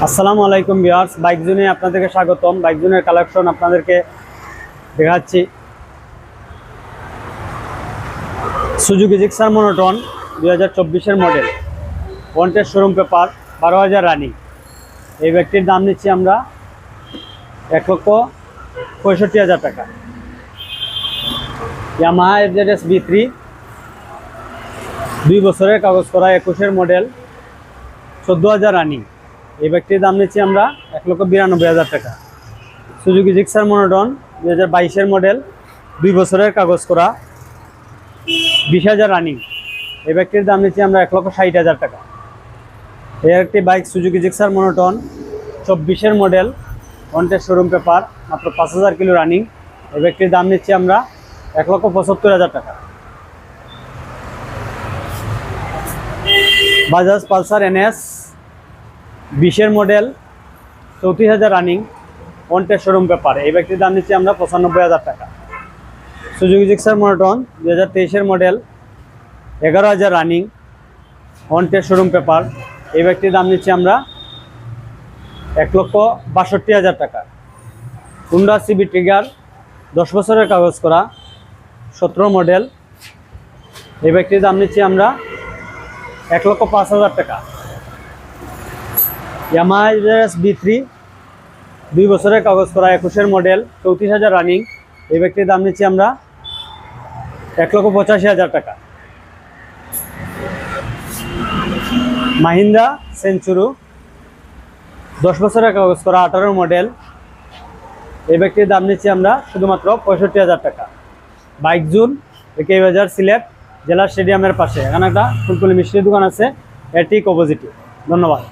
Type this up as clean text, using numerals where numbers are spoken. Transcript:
আসসালামু আলাইকুম viewers, bike জোনে আপনাদেরকে স্বাগতম। বাইক জোনের কালেকশন আপনাদেরকে দেখাচ্ছি। সুজুকি জিক্সার মনোটন 2024-এর model, wanted showroom paper, 12,000 running. এই বাইকটির দাম নিচ্ছি আমরা 1,65,000 টাকা। ইয়ামাহা FZS B3, 2 বছরের কাগজ করা, 21-এর মডেল, 14,000 রানিং। এই বাইকটির দাম নিচ্ছি আমরা 1,92,000 টাকা। সুজুকি জিক্সার মনোটন 2022-এর মডেল, 2 বছরের কাগজ করা, 20,000 রানিং। এই বাইকটির দাম নিচ্ছি আমরা 1,60,000 টাকা। এই একটি বাইক সুজুকি জিক্সার মনোটন, 24-এর মডেল, ওয়ান্টেড শোরুম পেপার, মাত্র 5,000 কিলো রানিং। এই বাইকটির দাম নিচ্ছি আমরা 1,75,000 টাকা। বাজাজ পালসার NS 20-এর model, 34,000 running, wanted showroom paper. এই বাইকটির দাম নিচ্ছি আমরা 95,000 টাকা। সুজুকি জিক্সার মনোটন 2023-এর model, 11,000 running, wanted showroom paper. এই বাইকটির দাম নিচ্ছি আমরা 1,62,000 টাকা। হুন্ডা CB ট্রিগার, 10 বছরের কাগজ করা, 17 মডেল। এই বাইকটির দাম নিচ্ছি আমরা 1,05,000 টাকা। ইয়ামাহা FZS B3, 2 বছরের কাগজ করা, 21-এর মডেল, 34,000 রানিং। এই বাইকটির দাম নিচ্ছি আমরা 1,85,000 টাকা। মাহিন্দ্রা সেঞ্চুরি, 10 বছরের কাগজ করা, 18 মডেল। এই বাইকটির দাম নিচ্ছি আমরা শুধুমাত্র 65,000 টাকা। বাইক জোন, AK বাজার, সিলেট জেলা স্টেডিয়ামের পাশে। এখানে একটা ফুলকুলি মিষ্টির দোকান আছে, এর ঠিক অপোজিটে। ধন্যবাদ।